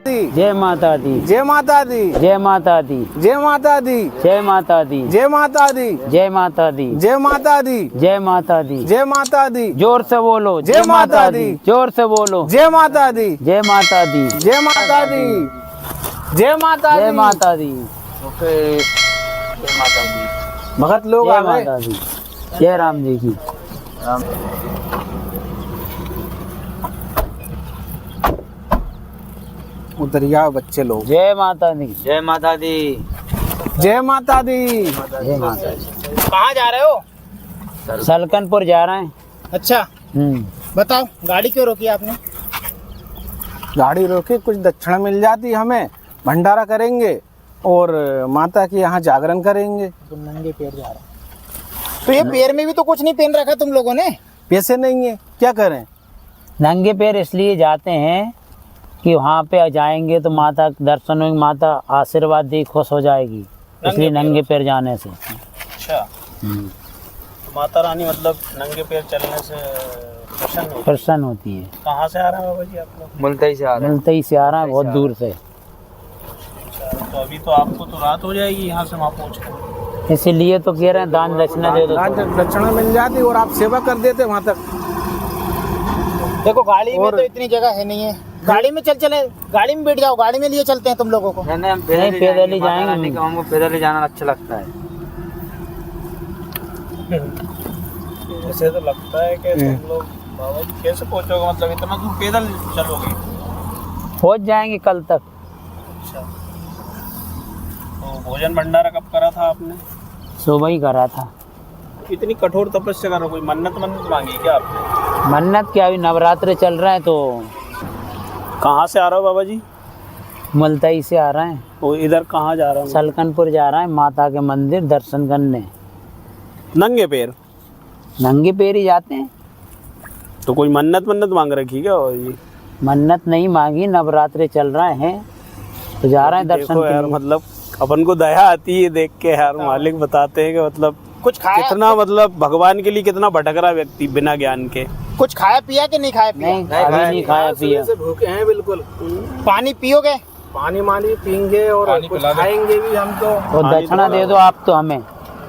जय माता दी, जय माता दी, जय माता दी, जय माता दी, जय माता दी, जय माता दी, जय माता दी, जय माता दी, जय माता दी, जय माता दी, जोर से बोलो जय माता दी, जोर से बोलो जय माता दी, जय माता दी, जय माता दी, जय माता जय दी। माता दी, ओके, जय माता दी। भगत लोग जय आ गए। माता दी, जय राम जी की। उतरिया बच्चे लोग। जय माता दी, जय माता दी। जय माता दी। जय माता दी। कहाँ जा रहे हो? सलकनपुर जा रहे हैं। अच्छा बताओ, गाड़ी क्यों रोकी आपने? गाड़ी रोके, कुछ दक्षिणा मिल जाती हमें, भंडारा करेंगे और माता के यहाँ जागरण करेंगे। तुम नंगे पैर जा रहे हो। तो ये पैर में भी तो कुछ नहीं पहन रखा तुम लोगों ने। पैसे नहीं है, क्या करें? नंगे पैर इसलिए जाते हैं कि वहाँ पे जाएंगे तो माता के दर्शन होंगे, माता आशीर्वाद दी खुश हो जाएगी, इसलिए नंगे पैर जाने से। अच्छा, तो माता रानी मतलब नंगे पैर चलने से प्रसन्न होती है। कहाँ से आ रहे हैं बाबा जी आप लोग? मुल्ताई से आ रहे हैं। मिलते ही से आ रहा है, बहुत दूर से। अच्छा, तो अभी तो आपको तो रात हो जाएगी यहाँ से वहाँ पहुँच कर। इसीलिए तो कह रहे हैं दान दक्षिणा दे दो। दक्षिणा मिल जाती और आप सेवा कर देते वहाँ तक। देखो गाड़ी में तो इतनी जगह है नहीं है, गाड़ी में चले, गाड़ी में बैठ जाओ, गाड़ी में लिए चलते हैं तुम लोगों को। नहीं हम नहीं, पैदल ही माता जाएंगे। रानी को हमको पैदल ही जाना अच्छा लगता है। ऐसे तो लगता है कि तुम लोग बाबा जी कैसे पहुँचोगे, मतलब इतना दूर पैदल चलोगे? पहुँच जाएंगे कल तक। अच्छा, तो भोजन भंडारा कब करा था आपने? सुबह ही करा था। इतनी कठोर तपस्या करो, कोई मन्नत मांगी क्या आपने? मन्नत क्या, अभी नवरात्र चल रहे हैं तो कहाँ से आ रहे हो बाबा जी? मुल्ताई से आ रहे हैं। वो इधर कहाँ जा रहे हो? सलकनपुर जा रहे हैं, माता के मंदिर दर्शन करने। नंगे पैर? नंगे पैर ही जाते हैं। तो कोई मन्नत मांग रखी क्या बाबा जी? मन्नत नहीं मांगी, नवरात्रे चल रहे हैं तो जा रहे हैं दर्शन देखो के यार, लिए। मतलब अपन को दया आती है देख के यार। मालिक बताते हैं कि मतलब कुछ खाया, कितना मतलब भगवान के लिए कितना भटक रहा व्यक्ति बिना ज्ञान के। कुछ खाया पिया कि नहीं खाया पिया? नहीं, अभी नहीं खाया पिया। से भूखे हैं बिल्कुल। पानी पियोगे? पानी मानी पीएंगे और कुछ खाएंगे भी हम तो। तो दक्षिणा दे दो आप तो हमें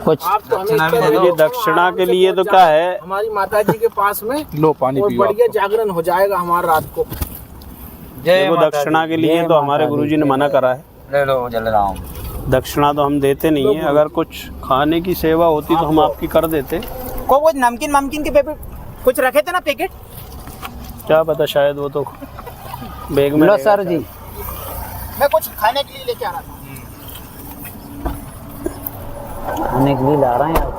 कुछ। आप तो हमें दक्षिणा भी इसके दे दो। लिए दक्षिणा के लिए तो क्या है, हमारी माता जी के पास में लो पानी और बढ़िया जागरण हो जाएगा हमारा रात को। जय देखो माता दक्षिणा के लिए जय तो हमारे माता गुरुजी ने दी। मना करा है। ले लो जल रहा हूँ। दक्षिणा तो हम देते नहीं है, अगर कुछ खाने की सेवा होती तो हम आपकी कर देते। को वो नमकीन के पैकेट कुछ रखे थे ना पैकेट? क्या पता, शायद वो तो बैग में लो रहेगा सर जी, मैं कुछ खाने के लिए लेके आ रहा था। खाने के लिए ला रहे हैं आप।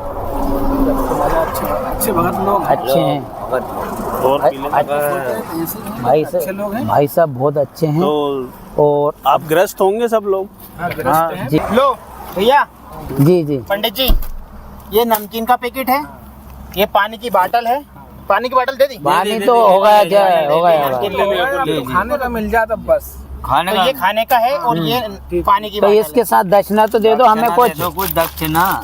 अच्छे भगत लोग हैं। अच्छे हैं और पी लें। भाई साहब बहुत अच्छे हैं। तो और आप ग्रस्त होंगे सब लोग? हाँ जी लो भैया, जी जी, पंडित जी, ये नमकीन का पैकेट है, ये पानी की बोतल है, पानी की बोतल दे दी। पानी तो हो गया, क्या हो गया। तो खाने का मिल जाता बस। खाने तो ये खाने का है और ये पानी की तो बोतल इसके साथ दक्षिणा तो दे दो हमें कुछ। कुछ दक्षिणा।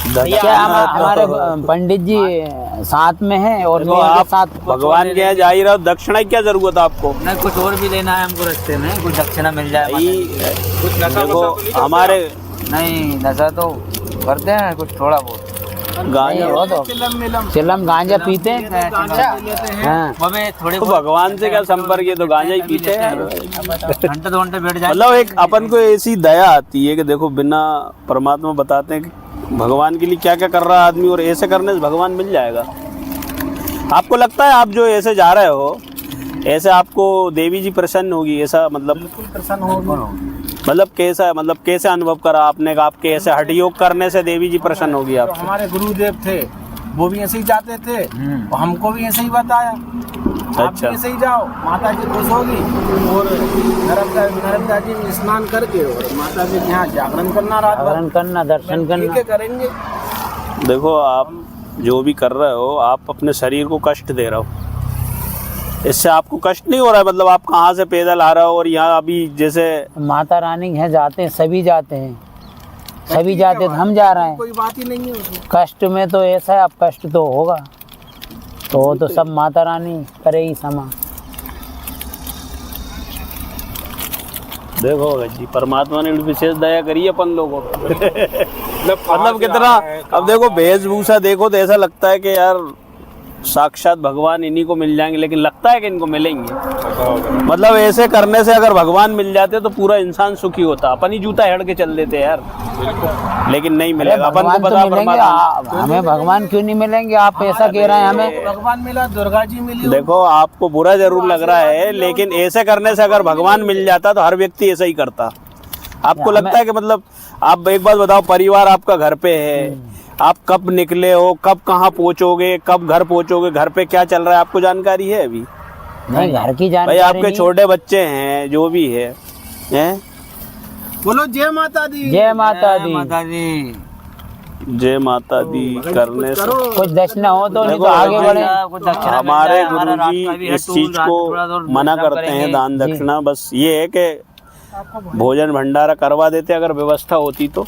क्या हमारे पंडित जी साथ में हैं और देखो मैं आप उनके साथ। भगवान के यहाँ जा ही रहो, दक्षिणा की क्या जरूरत है आपको? नहीं कुछ और भी लेना है हमको रास्ते में, कुछ दक्षिणा मिल जाए। कुछ देखो हमारे नहीं नशा तो करते हैं कुछ थोड़ा बहुत। गांजा वो तो चिलम गांजा पीते हैं। हाँ, अबे थोड़े तो भगवान से क्या संपर्क है, तो गांजा ही पीते हैं यार। घंटे 2 घंटे बैठ जाए। मतलब एक अपन को ऐसी दया आती है कि देखो बिना परमात्मा बताते हैं कि भगवान के लिए क्या क्या कर रहा है आदमी, और ऐसे करने से भगवान मिल जाएगा। आपको लगता है आप जो ऐसे जा रहे हो ऐसे आपको देवी जी प्रसन्न होगी, ऐसा मतलब प्रसन्न होगी। मतलब कैसा है, मतलब कैसे अनुभव करा आपने कि आपके ऐसे हठ योग करने से देवी जी प्रसन्न होगी जो आपसे? हमारे गुरुदेव थे वो भी ऐसे ही जाते थे और हमको भी ऐसे ही बताया। आप भी ऐसे ही जाओ, माता जी खुश होगी। और नर्मदा जी में स्नान करके और माता जी के यहाँ जागरण करना, रात भर जागरण करना, दर्शन करना। ठीक है, करेंगे। देखो आप जो भी कर रहे हो, आप अपने शरीर को कष्ट दे रहे हो। इससे आपको कष्ट नहीं हो रहा है? मतलब आप कहाँ से पैदल आ रहे हो और यहाँ अभी जैसे माता रानी है, जाते हैं, सभी जाते हैं, सभी जाते हैं, हम जा रहे हैं। कोई बात ही नहीं है उसमें। कष्ट में तो ऐसा है, अब कष्ट तो होगा, तो वो तो सब माता रानी करे ही समा। देखो भगत जी, परमात्मा ने विशेष दया करी है अपन लोगों को। मतलब कितना, अब देखो वेशभूषा देखो तो ऐसा लगता है कि यार साक्षात भगवान इन्हीं को मिल जाएंगे, लेकिन लगता है कि इनको मिलेंगे। मतलब ऐसे करने से अगर भगवान मिल जाते तो पूरा इंसान सुखी होता। अपन ही जूता हेड़ के चल देते यार, लेकिन नहीं मिलेगा। अपन को भगवान तो पता मिलेंगे, परमात्मा, हमें भगवान क्यों नहीं मिलेंगे? आप ऐसा कह रहे हैं हमें। भगवान मिला, दुर्गा जी मिली। देखो आपको बुरा जरूर लग रहा है, लेकिन ऐसे करने से अगर भगवान मिल जाता तो हर व्यक्ति ऐसा ही करता। आपको लगता है कि मतलब, आप एक बात बताओ, परिवार आपका घर पे है, आप कब निकले हो, कब कहाँ पहुँचोगे, कब घर पहुँचोगे, घर पे क्या चल रहा है आपको जानकारी है अभी? नहीं, घर की जानकारी भाई आपके नहीं। छोटे बच्चे हैं, जो भी है, हैं? बोलो जय माता दी। जय माता दी। माता दी। जय माता दी करने से कुछ दक्षिणा हो तो नहीं तो देखो आगे जी, बढ़े। कुछ दक्षिणा मिल हमारे जाए, हमारा गुरुजी रास्ता भी है, इस टूल चीज रात को थोड़ा तो मना दक्षिणा करते हैं, करेंगे। दान दक्षिणा। बस ये है कि भोजन भंडारा करवा देते अगर व्यवस्था होती तो,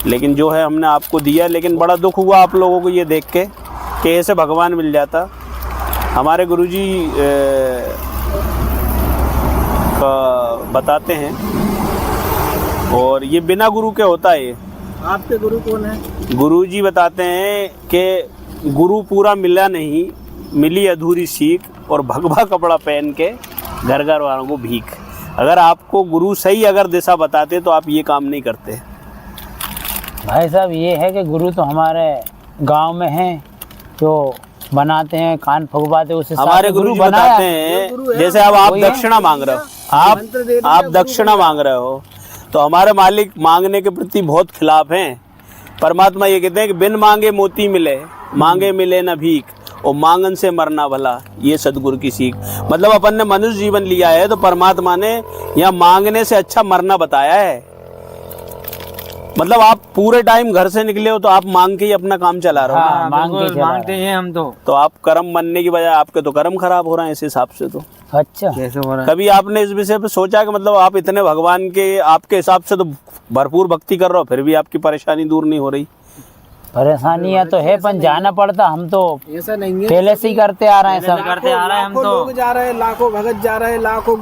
लेकिन जो है हमने आपको दिया। लेकिन बड़ा दुख हुआ आप लोगों को ये देख के कि ऐसे भगवान मिल जाता। हमारे गुरुजी का बताते हैं, और ये बिना गुरु के होता है। ये आपके गुरु कौन है? गुरुजी बताते हैं कि गुरु पूरा मिला नहीं, मिली अधूरी सीख, और भगवा कपड़ा पहन के घर घर वालों को भीख। अगर आपको गुरु सही अगर दिशा बताते तो आप ये काम नहीं करते। भाई साहब, ये है कि गुरु तो हमारे गांव में हैं, जो बनाते हैं, कान फुकवाते, उस हिसाब हमारे से गुरु जी बनाया। बताते हैं, जैसे अब आप वही है। दक्षिणा मांग रहे हो, आप दक्षिणा मांग रहे हो, तो हमारे मालिक मांगने के प्रति बहुत खिलाफ हैं। परमात्मा ये कहते हैं कि बिन मांगे मोती मिले, मांगे मिले न भीख, और मांगन से मरना भला, ये सदगुरु की सीख। मतलब अपन ने मनुष्य जीवन लिया है तो परमात्मा ने यहाँ मांगने से अच्छा मरना बताया है। मतलब आप पूरे टाइम घर से निकले हो तो आप मांग के ही अपना काम चला रहे हो ना। हाँ, मांग के बिल्कुल, चला मांगते हैं हम तो आप कर्म बनने की बजाय आपके तो कर्म खराब हो रहे हैं इस हिसाब से। तो अच्छा, कैसे हो रहा है? कभी आपने इस विषय पे सोचा कि मतलब आप इतने भगवान के, आपके हिसाब से तो भरपूर भक्ति कर रहे हो, फिर भी आपकी परेशानी दूर नहीं हो रही? परेशानियां तो है, पर जाना पड़ता। हम तो ऐसा नहीं है, पहले से ही करते आ रहे हैं सब। करते आ रहे हैं हम लाखों तो। लोग जा रहे हैं, लाखों भगत जा रहे हैं, लाखों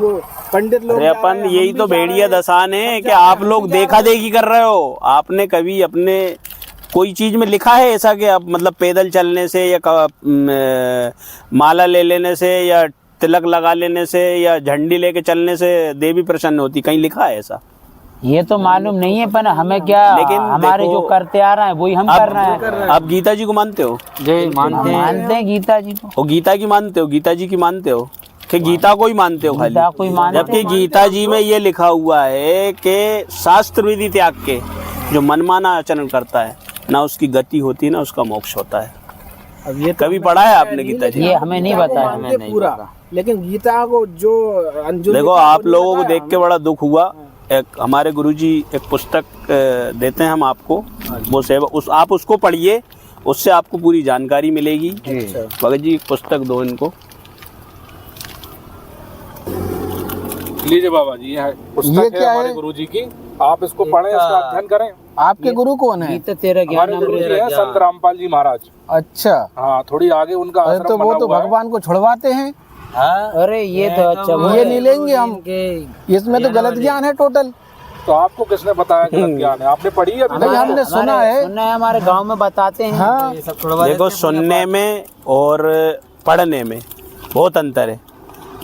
पंडित लोग अरे जा रहे अपन हैं, हम यही भी तो जा रहे भेड़िया हैं। दशान है कि आप लोग देखा देखी कर रहे हो। आपने कभी अपने कोई चीज में लिखा है ऐसा कि आप मतलब पैदल चलने से या माला ले लेने से या तिलक लगा लेने से या झंडी लेके चलने से देवी प्रसन्न होती? कहीं लिखा है ऐसा? ये तो मालूम नहीं है, पर हमें क्या, लेकिन हमारे देखो, जो करते आ रहे हैं वही हम कर रहे हैं। आप गीता जी को मानते हो? जय मानते हैं। मानते हैं गीता जी को। और गीता की मानते हो, गीता जी की मानते हो कि गीता को ही मानते हो खाली? गीता को ही मानते हैं। जबकि गीता जी में ये लिखा हुआ है कि शास्त्र विधि त्याग के जो मनमाना आचरण करता है, ना उसकी गति होती है ना उसका मोक्ष होता है। अब ये कभी पढ़ा है आपने गीता जी? ये हमें नहीं बताया। मानते पूरा, लेकिन गीता को जो देखो आप लोगों को देख के बड़ा दुख हुआ। एक हमारे गुरुजी एक पुस्तक देते हैं हम आपको, वो सेवा आप उसको पढ़िए, उससे आपको पूरी जानकारी मिलेगी। भगत जी पुस्तक दो इनको। लीजिए बाबा जी, यह पुस्तक है हमारे गुरु जी की, आप इसको पढ़ें, इसका अध्ययन करें। आपके गुरु कौन है? गीता तेरा ज्ञान हमारे गुरु जी हैं संत रामपाल जी महाराज। अच्छा, हाँ, थोड़ी आगे उनका अरे आश्रम तो वो बना तो हुआ है। भगवान को छुड़वाते हैं। अरे ये तो अच्छा, वो ये नहीं लेंगे हम, इसमें तो गलत ज्ञान है टोटल। तो आपको किसने बताया गलत ज्ञान है? आपने पढ़ी है अभी नहीं, तक? हमने सुना है। सुनना है, हमारे गांव में बताते हैं। हाँ, देखो सुनने में और पढ़ने में बहुत अंतर है।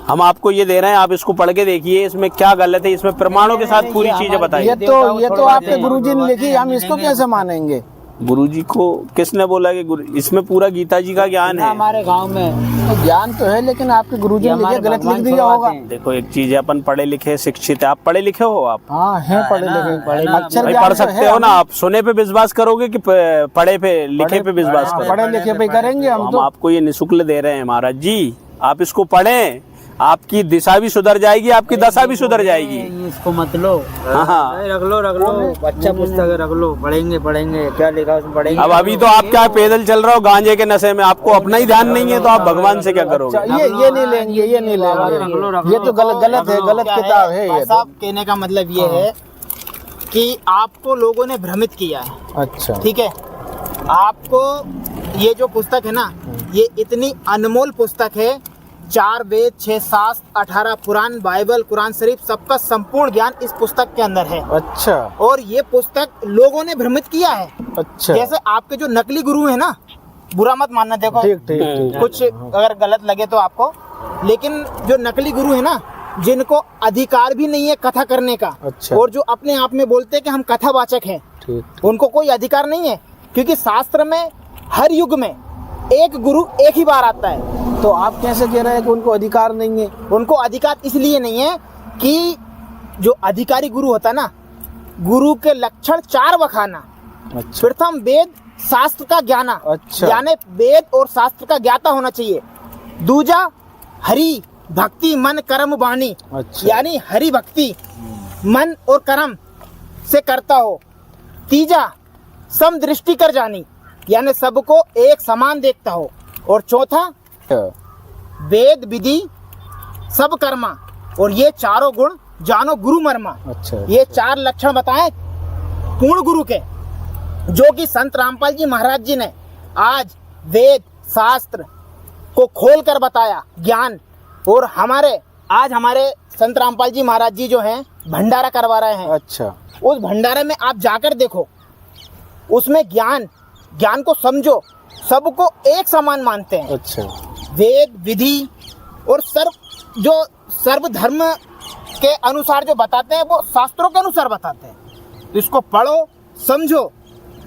हम आपको ये दे रहे हैं, आप इसको पढ़ के देखिए इसमें क्या गलत है, इसमें प्रमाणों के साथ पूरी चीजें बताइए। ये तो आपके गुरुजी ने लिखी, हम इसको कैसे मानेंगे? गुरुजी को किसने बोला कि इसमें पूरा गीता जी का ज्ञान है? हमारे गांव में ज्ञान तो है, लेकिन आपके गुरुजी ने लिखे गलत लिख दिया होगा। देखो एक चीज है, अपन पढ़े लिखे शिक्षित है। आप पढ़े लिखे हो? आप हाँ हैं, पढ़े लिखे, अक्षर भाई ज्ञान पढ़ तो सकते है। हो ना? आप सुने पे विश्वास करोगे कि पढ़े पे लिखे पे विश्वास करोगे? पढ़े लिखे पे करेंगे हम हम तो। आपको ये निःशुल्क दे रहे हैं महाराज जी, आप इसको पढ़ें, आपकी दिशा भी सुधर जाएगी, आपकी दशा भी सुधर जाएगी। इसको मत लो। हाँ, रख लो अच्छा पुस्तक है, रख लो, पढ़ेंगे क्या लिखा उसमें पढ़ेंगे। अब अभी तो आप क्या पैदल चल रहे हो गांजे के नशे में, आपको अपना ही ध्यान नहीं है तो आप भगवान से क्या करोगे? ये नहीं लेंगे, ये नहीं लेंगे, ये तो गलत है, गलत किताब है ये तो। साहब कहने का मतलब ये है कि आपको लोगों ने भ्रमित किया है। अच्छा, ठीक है, आपको ये जो पुस्तक है ना, ये इतनी अनमोल पुस्तक है 4 वेद, 6 शास्त्र, 18 पुराण, बाइबल, कुरान शरीफ, सबका संपूर्ण ज्ञान इस पुस्तक के अंदर है। अच्छा और ये पुस्तक लोगों ने भ्रमित किया है। अच्छा, जैसे आपके जो नकली गुरु है ना, बुरा मत मानना, देखो ठीक ठीक ठीक। कुछ अगर गलत लगे तो आपको, लेकिन जो नकली गुरु है ना, जिनको अधिकार भी नहीं है कथा करने का, अच्छा। और जो अपने आप में बोलते हैं कि हम कथावाचक हैं, ठीक। उनको कोई अधिकार नहीं है, क्योंकि शास्त्र में हर युग में एक गुरु एक ही बार आता है। तो आप कैसे कह रहे हैं कि उनको अधिकार नहीं है? उनको अधिकार इसलिए नहीं है कि जो अधिकारी गुरु होता ना, गुरु के लक्षण 4 बखाना। अच्छा प्रथम वेद शास्त्र का ज्ञाना, अच्छा। यानी वेद और शास्त्र का ज्ञाता होना चाहिए। दूजा हरि भक्ति मन कर्म वाणी, अच्छा। यानी हरि भक्ति मन और कर्म से करता हो। तीजा समदृष्टि कर जानी, यानी सबको एक समान देखता हो। और चौथा वेद विधि सब कर्मा, और ये चारों गुण जानो गुरु मर्मा। अच्छा, ये 4 लक्षण बताए पूर्ण गुरु के, जो कि संत रामपाल जी महाराज जी ने आज वेद शास्त्र को खोल कर बताया ज्ञान। और आज हमारे संत रामपाल जी महाराज जी जो हैं भंडारा करवा रहे हैं। अच्छा, उस भंडारे में आप जाकर देखो, उसमें ज्ञान को समझो, सबको एक समान मानते हैं। अच्छा, वेद विधि और सर्व धर्म के अनुसार जो बताते हैं वो शास्त्रों के अनुसार बताते हैं। इसको पढ़ो समझो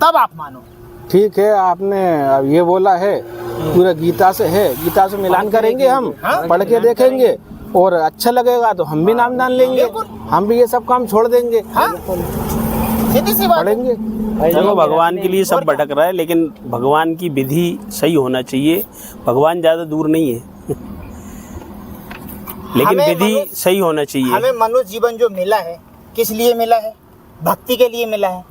तब आप मानो। ठीक है। आपने अब ये बोला है पूरा गीता से है, गीता से मिलान करेंगे हम, पढ़ के देखेंगे और अच्छा लगेगा तो हम भी नामदान लेंगे, हम भी ये सब काम छोड़ देंगे। हाँ? सीधी सी बात है। पढ़ेंगे। देखो भगवान के लिए सब भटक रहा है, लेकिन भगवान की विधि सही होना चाहिए। भगवान ज्यादा दूर नहीं है लेकिन हमें विधि सही होना चाहिए। हमें मनुष्य जीवन जो मिला है किस लिए मिला है? भक्ति के लिए मिला है।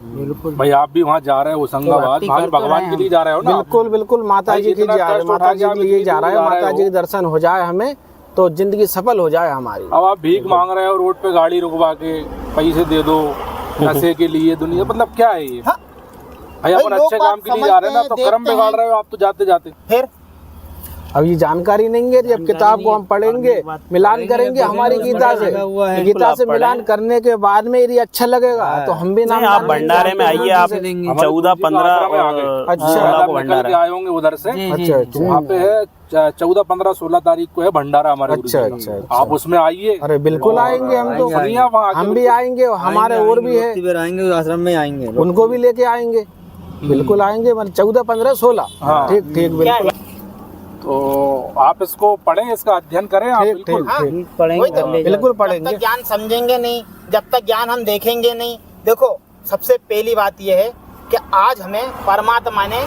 भाई आप भी वहाँ जा रहे हो होशंगाबाद, भाई भगवान के लिए जा रहे हो ना? बिल्कुल बिल्कुल, माता जी के माता जी के लिए जा रहा है, माता जी के दर्शन हो जाए हमें तो जिंदगी सफल हो जाए हमारी। अब आप भीख मांग रहे हो रोड पे, गाड़ी रुकवा के पैसे दे दो नशे के लिए, दुनिया मतलब क्या है ये? हाँ? भाई अपन लोग अच्छे काम के लिए जा रहे हैं ना, तो कर्म देखते बिगाड़ रहे हो आप तो जाते जाते। फिर अब ये जानकारी नहीं है, जब किताब को हम पढ़ेंगे, मिलान करेंगे हमारी गीता से, गीता से मिलान करने के बाद में यदि अच्छा लगेगा तो हम भी नाम। आप भंडारे में आइए, आप 14, 15 अच्छा को भंडारा आए होंगे उधर से। अच्छा, वहाँ पे है 14, 15, 16 तारीख को है भंडारा हमारे गुरु जी का। अच्छा। आप उसमें आइए। अरे बिल्कुल आएंगे हम तो, हम भी आएंगे, हमारे और भी है, फिर आएंगे आश्रम में आएंगे, उनको भी लेके आएंगे। बिल्कुल आएंगे, मतलब 14, 15, 16। ठीक ठीक बिल्कुल। तो आप इसको पढ़ें, इसका अध्ययन करें आप। बिल्कुल पढ़ेंगे, बिल्कुल जब पढ़ेंगे। तक ज्ञान समझेंगे नहीं, जब तक ज्ञान हम देखेंगे नहीं। देखो सबसे पहली बात यह है कि आज हमें परमात्मा ने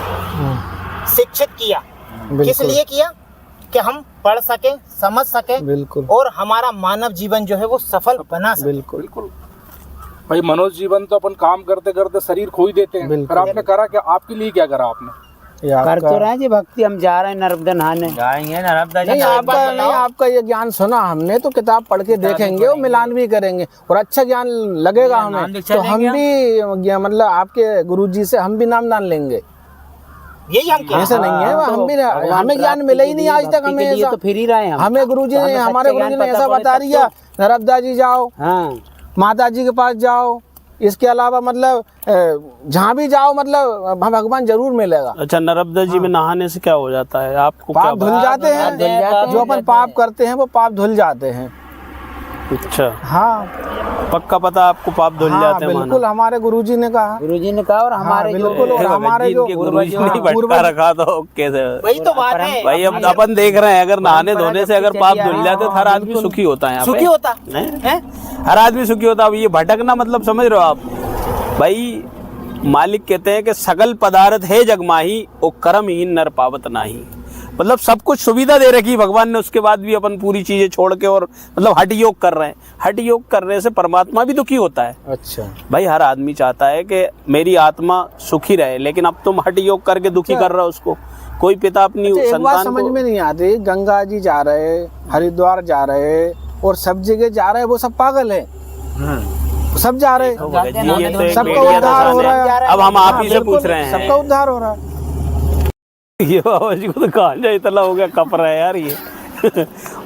शिक्षित किया। किस लिए किया? कि हम पढ़ सके, समझ सके, बिल्कुल, और हमारा मानव जीवन जो है वो सफल बना सके। बिल्कुल बिल्कुल। भाई मनुष्य जीवन तो अपन काम करते करते शरीर खो ही देते हैं। बिल्कुल। फिर आपने करा क्या? आपके लिए क्या करा आपने? कर तो रहे हैं जी भक्ति, हम जा रहे हैं नर्मदा नहाने। जाएंगे नर्मदा नहीं, आपका ये ज्ञान सुना हमने तो किताब पढ़ के देखेंगे और मिलान भी करेंगे और अच्छा ज्ञान लगेगा हमें तो हम भी मतलब आपके गुरुजी से हम भी नामदान लेंगे। यही हम कह ऐसा नहीं है, हम भी हमें ज्ञान मिला ही नहीं आज तक हमें ऐसा। तो फिर ही रहे हैं हमें गुरुजी ने, हमारे गुरुजी ने ऐसा बता दिया, नर्मदा जी जाओ, हाँ, माता जी के पास जाओ, इसके अलावा मतलब जहाँ भी जाओ मतलब भगवान जरूर मिलेगा। अच्छा, नर्मदा जी में नहाने से क्या हो जाता है? आपको पाप धुल जाते हैं, जो अपन पाप करते हैं वो पाप धुल जाते हैं। अच्छा, हाँ पक्का पता आपको पाप धुल हाँ, जाते हैं? बिल्कुल हमारे गुरुजी ने कहा। गुरुजी ने कहा और हमारे जो बिल्कुल, और हमारे जो गुरुजी ने भटका रखा तो कैसे? वही तो बात है भाई अब अपन देख रहे हैं, अगर नहाने धोने से अगर पाप धुल जाते, हर आदमी सुखी होता है। सुखी होता है, हर आदमी सुखी होता। अब ये भटकना मतलब समझ रहे हो आप? भाई मालिक कहते हैं कि सकल पदार्थ है जगमाही, ओ कर्महीन नर पावत नाही। मतलब सब कुछ सुविधा दे रखी भगवान ने, उसके बाद भी अपन पूरी चीजें छोड़ के और मतलब हठ योग कर रहे हैं। हठ योग करने से परमात्मा भी दुखी होता है। अच्छा भाई हर आदमी चाहता है कि मेरी आत्मा सुखी रहे, लेकिन अब तुम हठ योग करके दुखी कर रहे हो उसको। कोई पिता अपनी एक बात संतान समझ में नहीं आती, गंगा जी जा रहे, हरिद्वार जा रहे और सब जगह जा रहे, वो सब पागल है, सब जा रहे, सबका उद्धार हो रहा है। अब हम आप ही से पूछ रहे हैं, सबका उद्धार हो रहा है। ये बाबा जी को तो कहा जाए, इतना हो गया, कप रहा है यार ये।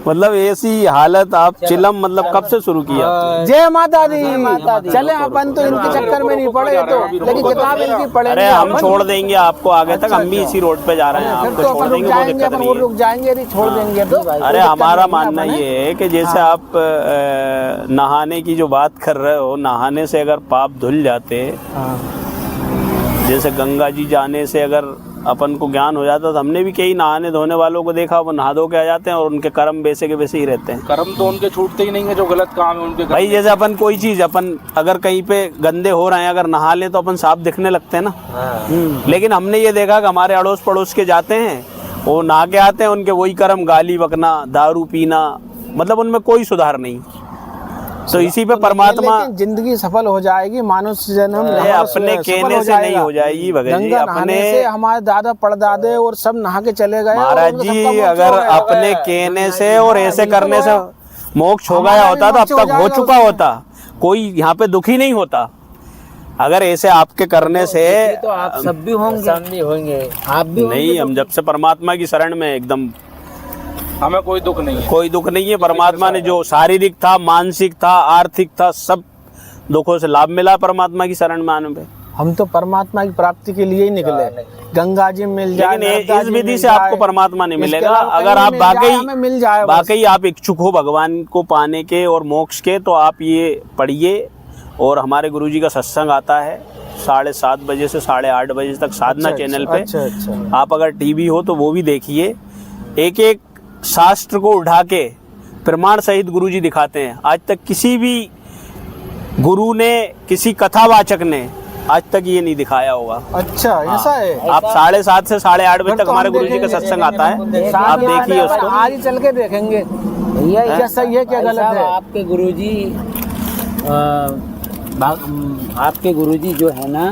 मतलब ऐसी हालत आप चिलम मतलब कब से शुरू किया? जय माता दी। चले अपन तो इनके चक्कर में नहीं पड़े तो, लेकिन किताब इनकी पढ़ेंगे। अरे हम छोड़ देंगे आपको आगे तक, हम भी इसी रोड पे जा रहे हैं, आपको तो छोड़ अपन रुक देंगे, कोई जाएंगे, दिक्कत अपन नहीं वो है। रुक जाएंगे, नहीं छोड़ देंगे तो। अरे हमारा मानना ये है कि जैसे आप नहाने की जो बात कर रहे हो, नहाने से अगर पाप धुल जाते, जैसे गंगा जी जाने से अगर अपन को ज्ञान हो जाता, तो हमने भी कई नहाने धोने वालों को देखा, वो नहा धो के आ जाते हैं और उनके कर्म वैसे के वैसे ही रहते हैं। कर्म तो उनके छूटते ही नहीं है, जो गलत काम है उनके। भाई जैसे अपन कोई चीज अपन अगर कहीं पे गंदे हो रहे हैं, अगर नहा लें तो अपन साफ दिखने लगते हैं ना। लेकिन हमने ये देखा कि हमारे अड़ोस पड़ोस के जाते हैं, वो नहा के आते हैं, उनके वही कर्म, गाली बकना, दारू पीना, मतलब उनमें कोई सुधार नहीं। तो इसी पे परमात्मा, जिंदगी सफल हो जाएगी, मानुष्य जन्म अपने कहने से नहीं हो जाएगी भगत जी। अपने से हमारे दादा परदादे और सब नहा के चले गए महाराज जी, अगर अपने कहने से और ऐसे करने से मोक्ष हो गया होता तो अब तक हो चुका होता, कोई यहाँ पे दुखी नहीं होता। अगर ऐसे आपके करने से तो आप सब भी होंगे, सब भी होंगे, आप भी नहीं। हम जब से परमात्मा की शरण में एकदम, हमें कोई दुख नहीं है, कोई दुख नहीं है। परमात्मा ने जो शारीरिक था, मानसिक था, आर्थिक था, सब दुखों से लाभ मिला परमात्मा की शरण में आने पे। हम तो परमात्मा की प्राप्ति के लिए ही निकले। गंगा जी मिल जाए, लेकिन इस विधि से आपको परमात्मा नहीं मिलेगा। अगर आप वाकई आप इच्छुक हो भगवान को पाने के और मोक्ष के, तो आप ये पढ़िए। और हमारे गुरुजी का सत्संग आता है 7:30 बजे से 8:30 बजे तक साधना चैनल पे। आप अगर टीवी हो तो वो भी देखिए। एक एक शास्त्र को उठा के प्रमाण सहित गुरुजी दिखाते हैं। आज तक किसी भी गुरु ने, किसी कथावाचक ने आज तक ये नहीं दिखाया होगा। अच्छा, ऐसा है। आप 7:30 से 8:30 बजे तक हमारे गुरुजी का सत्संग आता है, आप देखिए उसको। आज ही चल के देखेंगे भैया क्या सही है क्या गलत है। आपके गुरुजी, आपके गुरुजी जो है ना,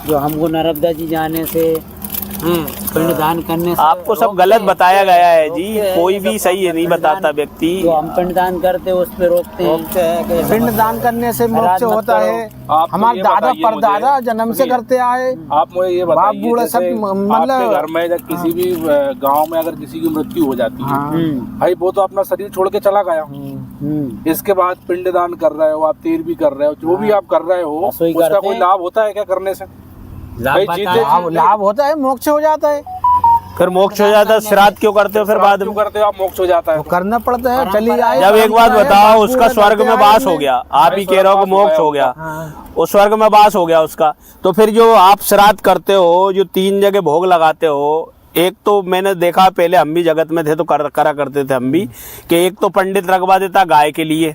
जो हमको नर्मदा जी जाने से, पिंडदान करने से आपको सब गलत बताया गया है जी। कोई भी सही है नहीं बताता व्यक्ति। जो हम पिंडदान करते उस पे रोकते हैं। पिंडदान करने से मोक्ष होता है। हमारे दादा परदादा जन्म से करते आए। आप मुझे ये बताइए, बूढ़े सब मतलब घर में जब किसी भी गांव में अगर किसी की मृत्यु हो जाती है, भाई वो तो अपना शरीर छोड़ के चला गया। इसके बाद पिंडदान कर रहे हो, आप तीर भी कर रहे हो, जो भी आप कर रहे हो, उसका कोई लाभ होता है क्या करने से? लाभ होता है, मोक्ष हो जाता है। फिर मोक्ष हो जाता है, श्राद्ध क्यों करते हो? फिर बाद में करते हो आप, मोक्ष हो जाता है। करना पड़ता है, चली आए। जब एक बात बताओ, उसका स्वर्ग में वास हो गया, आप ही कह रहे हो कि मोक्ष हो गया, उस स्वर्ग में वास हो गया उसका, तो फिर जो आप श्राद्ध करते हो, जो 3 जगह भोग लगाते हो, एक तो मैंने देखा, पहले हम भी जगत में थे तो करा करते थे हम भी, कि एक तो पंडित रखवा देता गाय के लिए,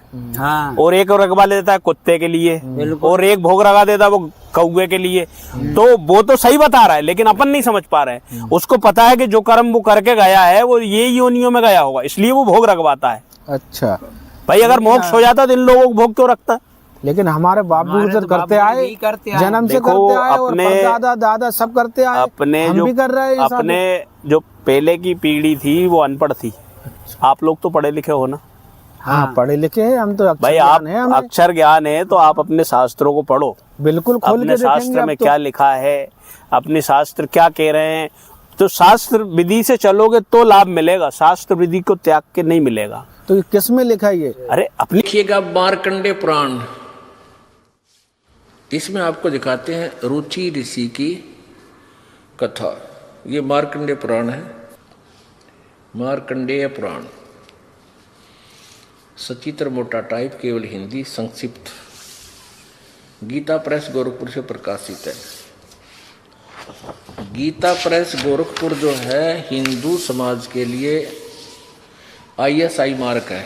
और एक रखवा देता है कुत्ते के लिए, और एक भोग रखवा देता वो कौवे के लिए। तो वो तो सही बता रहा है, लेकिन अपन नहीं समझ पा रहे हैं। उसको पता है कि जो कर्म वो करके गया है वो ये योनियों में गया होगा, इसलिए वो भोग रखवाता है। अच्छा भाई, अगर मोक्ष हो जाता तो इन लोगों को भोग क्यों रखता? लेकिन हमारे बाप बुजुर्ग करते आए, जन्म से करते आए, अपने दादा दादा सब करते आए। अपने हम जो भी कर रहे हैं। अपने जो पहले की पीढ़ी थी वो अनपढ़ थी। आप लोग तो पढ़े लिखे हो ना? हाँ, पढ़े लिखे हैं हम तो। भाई आप अक्षर ज्ञान है तो आप अपने शास्त्रों को पढ़ो। बिल्कुल खोल के अपने शास्त्र में क्या लिखा है, अपने शास्त्र क्या कह रहे हैं, तो शास्त्र विधि से चलोगे तो लाभ मिलेगा। शास्त्र विधि को त्याग के नहीं मिलेगा। तो किस में लिखा ये? अरे अपनी देखिएगा मार्कंडे पुराण, इसमें आपको दिखाते हैं रुचि ऋषि की कथा। ये मार्कंडेय पुराण है, मार्कंडेय पुराण, सचित्र मोटा टाइप, केवल हिंदी, संक्षिप्त, गीता प्रेस गोरखपुर से प्रकाशित है। गीता प्रेस गोरखपुर जो है हिंदू समाज के लिए ISI मार्क है।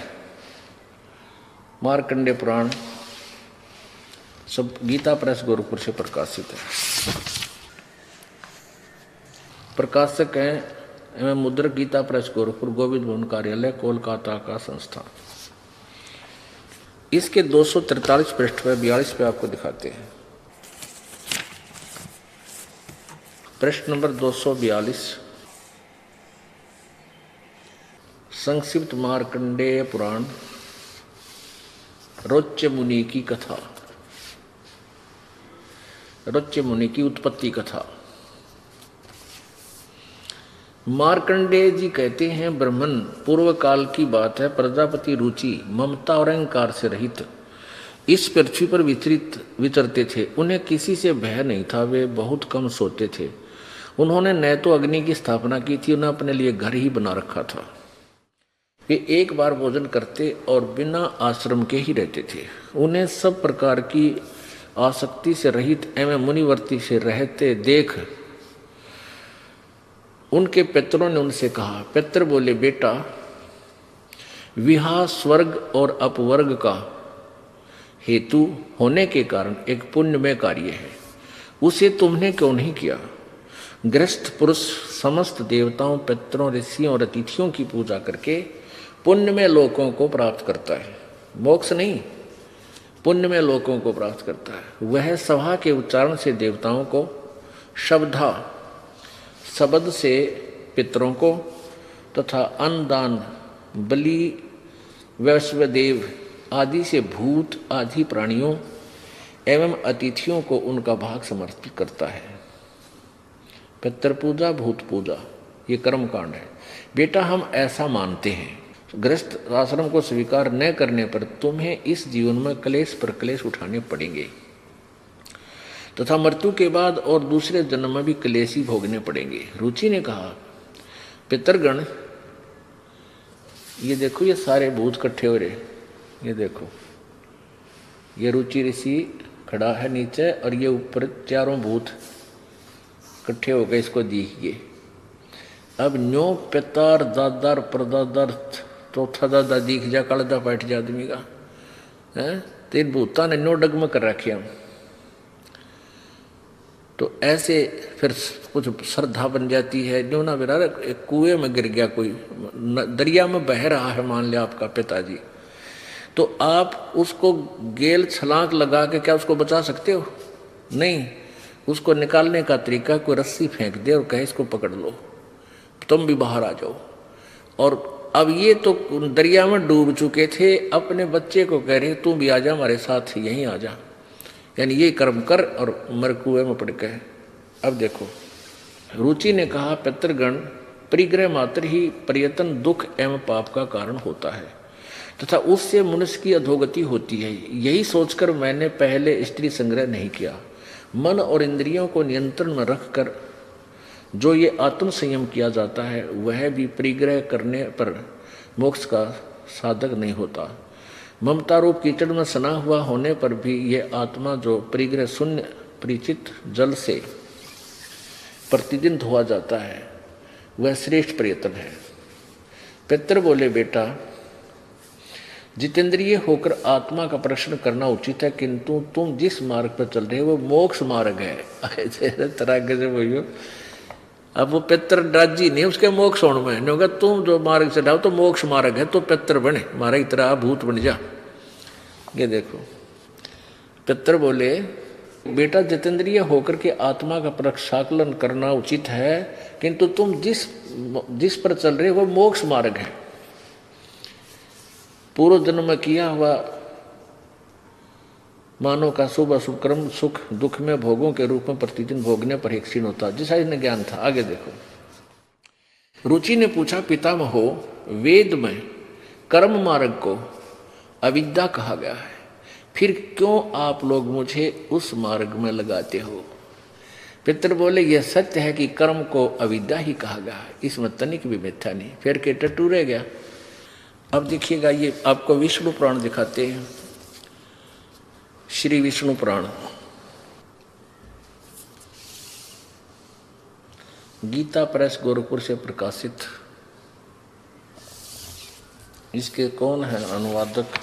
मार्कंडेय पुराण सब गीता प्रेस गोरखपुर से प्रकाशित है। प्रकाशक हैं एवं मुद्रक गीता प्रेस गोरखपुर, गोविंद भवन कार्यालय, कोलकाता का संस्थान। इसके 243 पृष्ठ पे 42 पे आपको दिखाते हैं। पृष्ठ नंबर 242, संक्षिप्त मार्कंडेय पुराण, रोच्य मुनि की कथा, रोच्य मुनि की उत्पत्ति कथा। मार्कंडेय जी कहते हैं, ब्रह्मन पूर्व काल की बात है, प्रजापति रुचि ममता और अहंकार से रहित इस पृथ्वी पर विचरते थे। उन्हें किसी से भय नहीं था, वे बहुत कम सोते थे। उन्होंने न तो अग्नि की स्थापना की थी, उन्हें अपने लिए घर ही बना रखा था। वे एक बार भोजन करते और बिना आश्रम के ही रहते थे। उन्हें सब प्रकार की आसक्ति से रहित एवं मुनिवर्ती से रहते देख उनके पितरों ने उनसे कहा। पितर बोले, बेटा विवाह स्वर्ग और अपवर्ग का हेतु होने के कारण एक पुण्यमय कार्य है, उसे तुमने क्यों नहीं किया। गृहस्थ पुरुष समस्त देवताओं, पितरों, ऋषियों और अतिथियों की पूजा करके पुण्यमय लोकों को प्राप्त करता है। मोक्ष नहीं, पुण्यमय लोकों को प्राप्त करता है। वह सभा के उच्चारण से देवताओं को, शब्दा शब्द से पितरों को तथा अन्नदान, बलि, वैश्वदेव आदि से भूत आदि प्राणियों एवं अतिथियों को उनका भाग समर्पित करता है। पितृ पूजा, भूत पूजा ये कर्म कांड है। बेटा हम ऐसा मानते हैं, गृहस्थ आश्रम को स्वीकार न करने पर तुम्हें इस जीवन में क्लेश पर क्लेश उठाने पड़ेंगे तथा मृत्यु के बाद और दूसरे जन्म में भी क्लेश ही भोगने पड़ेंगे। रुचि ने कहा, पितरगण ये देखो, ये सारे भूत इकट्ठे हो रहे, ये देखो, ये रुचि ऋषि खड़ा है नीचे और ये ऊपर चारों भूत इकट्ठे हो गए, इसको देखिए। अब न्यो पितार दादार परदादार चौथा दादा दिख जा, कलदा बैठ जा आदमी का है, तेरे भूता ने न्यो डगम कर रखे हम। तो ऐसे फिर कुछ श्रद्धा बन जाती है। जो ना बेरा एक कुएं में गिर गया, कोई दरिया में बह रहा है, मान लिया आपका पिताजी, तो आप उसको गेल छलांग लगा के क्या उसको बचा सकते हो? नहीं। उसको निकालने का तरीका, कोई रस्सी फेंक दे और कहे इसको पकड़ लो, तुम भी बाहर आ जाओ। और अब ये तो दरिया में डूब चुके थे, अपने बच्चे को कह रहे तू भी आ जा हमारे साथ, यहीं आ जा, यानी ये कर्म कर और मर कुएं में पड़ गए। अब देखो, रुचि ने कहा, पितृगण परिग्रह मात्र ही प्रयत्न दुख एवं पाप का कारण होता है तथा उससे मनुष्य की अधोगति होती है। यही सोचकर मैंने पहले स्त्री संग्रह नहीं किया। मन और इंद्रियों को नियंत्रण में रखकर जो ये आत्म संयम किया जाता है, वह भी परिग्रह करने पर मोक्ष का साधक नहीं होता। ममता रूप कीचड़ में सना हुआ होने पर भी यह आत्मा जो परिग्रह शून्य परिचित जल से प्रतिदिन धोआ जाता है, वह श्रेष्ठ प्रयत्न है। पितर बोले, बेटा जितेंद्रिय होकर आत्मा का परीक्षण करना उचित है, किंतु तुम जिस मार्ग पर चल रहे हो वो मोक्ष मार्ग है। तरह से बोलियो, अब वो पितर राजी नहीं उसके मोक्ष होने में, नहीं होगा तुम जो मार्ग से जाओ तो मोक्ष मार्ग है, तो पितर बने, मारा की तरह भूत बन जा। ये देखो, पितर बोले, बेटा जितेंद्रिय होकर के आत्मा का प्रक्षाकलन करना उचित है, किंतु तुम जिस पर चल रहे हो वो मोक्ष मार्ग है। पूर्व जन्म में किया हुआ मानव का शुभ अशुभ कर्म सुख दुख में भोगों के रूप में प्रतिदिन भोगने पर ही क्षीण होता, जिसा इन्हें ज्ञान था। आगे देखो, रुचि ने पूछा, पितामहो वेद में कर्म मार्ग को अविद्या कहा गया है, फिर क्यों आप लोग मुझे उस मार्ग में लगाते हो? पितर बोले, यह सत्य है कि कर्म को अविद्या ही कहा गया है, इसमें तनिक भी मिथ्या नहीं। फिर के टटू रह गया। अब देखिएगा, ये आपको विष्णु पुराण दिखाते हैं। श्री विष्णु पुराण, गीता प्रेस गोरखपुर से प्रकाशित। इसके कौन है अनुवादक?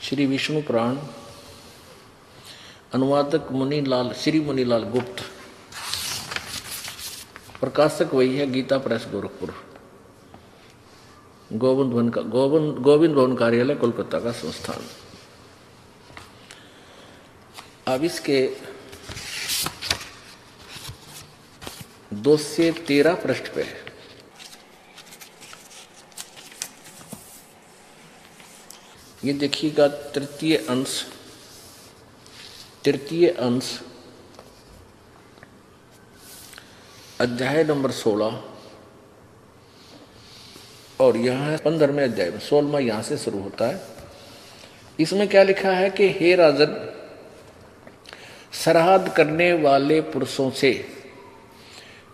श्री विष्णु पुराण, अनुवादक मुनीलाल, श्री मुनीलाल गुप्त, प्रकाशक वही है, गीता प्रेस गोरखपुर, गोविंद भवन कार्यालय कोलकाता का संस्थान। अब इसके 213 पृष्ठ पे ये देखिएगा, तृतीय अंश अध्याय नंबर 16 और यहाँ 15वें अध्याय में 16वां यहाँ से शुरू होता है। इसमें क्या लिखा है कि हे राजन, श्राद्ध करने वाले पुरुषों से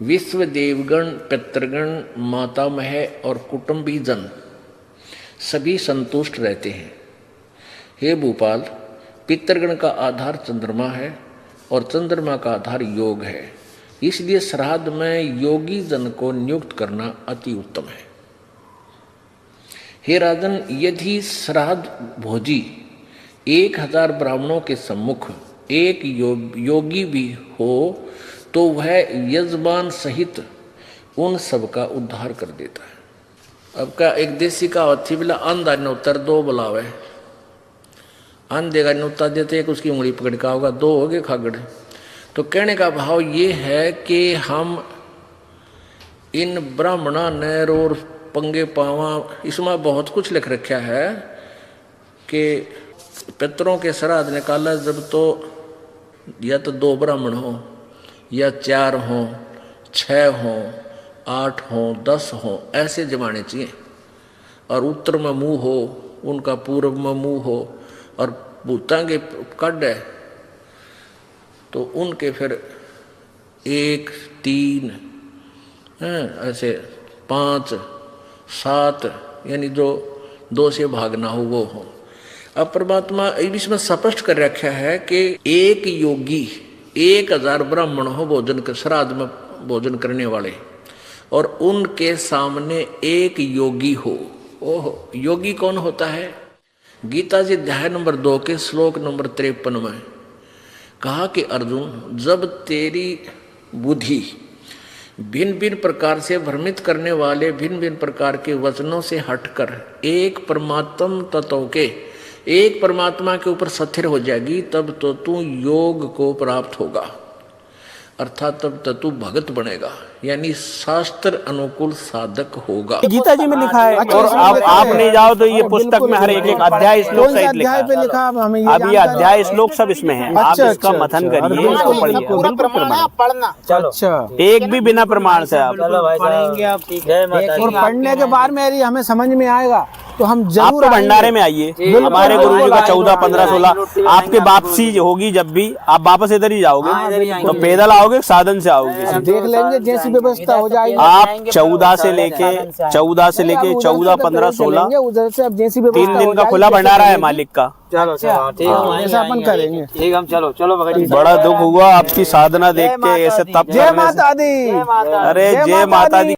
विश्व देवगण, पितृगण, मातामह और कुटुंबी जन सभी संतुष्ट रहते हैं। हे भूपाल, पितृगण का आधार चंद्रमा है और चंद्रमा का आधार योग है, इसलिए श्राद्ध में योगी जन को नियुक्त करना अति उत्तम है। हे राजन, यदि श्राद्ध भोजी 1000 ब्राह्मणों के सम्मुख एक योगी भी हो तो वह यजमान सहित उन सब का उद्धार कर देता है। अब का एक देसी कहावत थी, बोला अंधा नौतर दो बुलावे, अंधे का न्योता देते एक उसकी उंगली पकड़ का होगा, दो हो गए खागड़। तो कहने का भाव ये है कि हम इन ब्राह्मणा नैर और पंगे पावा, इसमें बहुत कुछ लिख रखा है कि पितरों के श्राद्ध निकाला जब तो या तो 2 ब्राह्मण हो या 4 हो, 6 हो, 8 हो, 10 हो, ऐसे जमाने चाहिए। और उत्तर में मुँह हो, उनका पूर्व में मुँह हो, और भूता के कड है तो उनके फिर 1, 3 ऐसे 5, 7 यानी जो 2 से भागना हो वो हो। अब परमात्मा इसमें स्पष्ट कर रखा है कि एक योगी 1000 ब्राह्मण हो भोजन के श्राद्ध में भोजन करने वाले, और उनके सामने एक योगी हो। ओहो, योगी कौन होता है? गीता जी अध्याय नंबर 2 के श्लोक नंबर 53 में कहा कि अर्जुन, जब तेरी बुद्धि भिन्न भिन्न प्रकार से भ्रमित करने वाले भिन्न भिन्न प्रकार के वचनों से हटकर एक परमात्म तत्व के, एक परमात्मा के ऊपर स्थिर हो जाएगी, तब तो तू योग को प्राप्त होगा, अर्थात तब तो तू भगत बनेगा, यानी शास्त्र अनुकूल साधक होगा। गीता जी में लिखा है। और आप नहीं जाओ तो ये पुस्तक में हर एक अध्याय श्लोक सहित लिखा है। अब ये अध्याय श्लोक सब इसमें है। आप इसका मथन करिए, इसको पढ़िए। पूरा प्रमाण है, आप पढ़ना। चलो अच्छा, एक भी बिना प्रमाण से आप चलो भाई पढ़ेंगे आप, ठीक है। जय माता और दी। पढ़ने के बाद में यदि हमें समझ में आएगा तो हम आप जरूर तो भंडारे में आइए। हमारे गुरु जी का 14, 15, 16 आपके वापसी होगी, जब भी आप वापस इधर ही जाओगे तो पैदल आओगे, साधन से आओगे। देख लेंगे जैसी व्यवस्था हो जाएगी। आप 14 से लेके 14, 15, 16 उधर से अब जैसी 3 दिन का खुला भंडारा है मालिक का। चलो चलो ठीक है, ऐसा अपन करेंगे। ठीक, हम चलो चलो भगत जी। बड़ा दुख हुआ आपकी साधना देख के, ऐसे तप जय करने से। माता दी। अरे जय माता दी।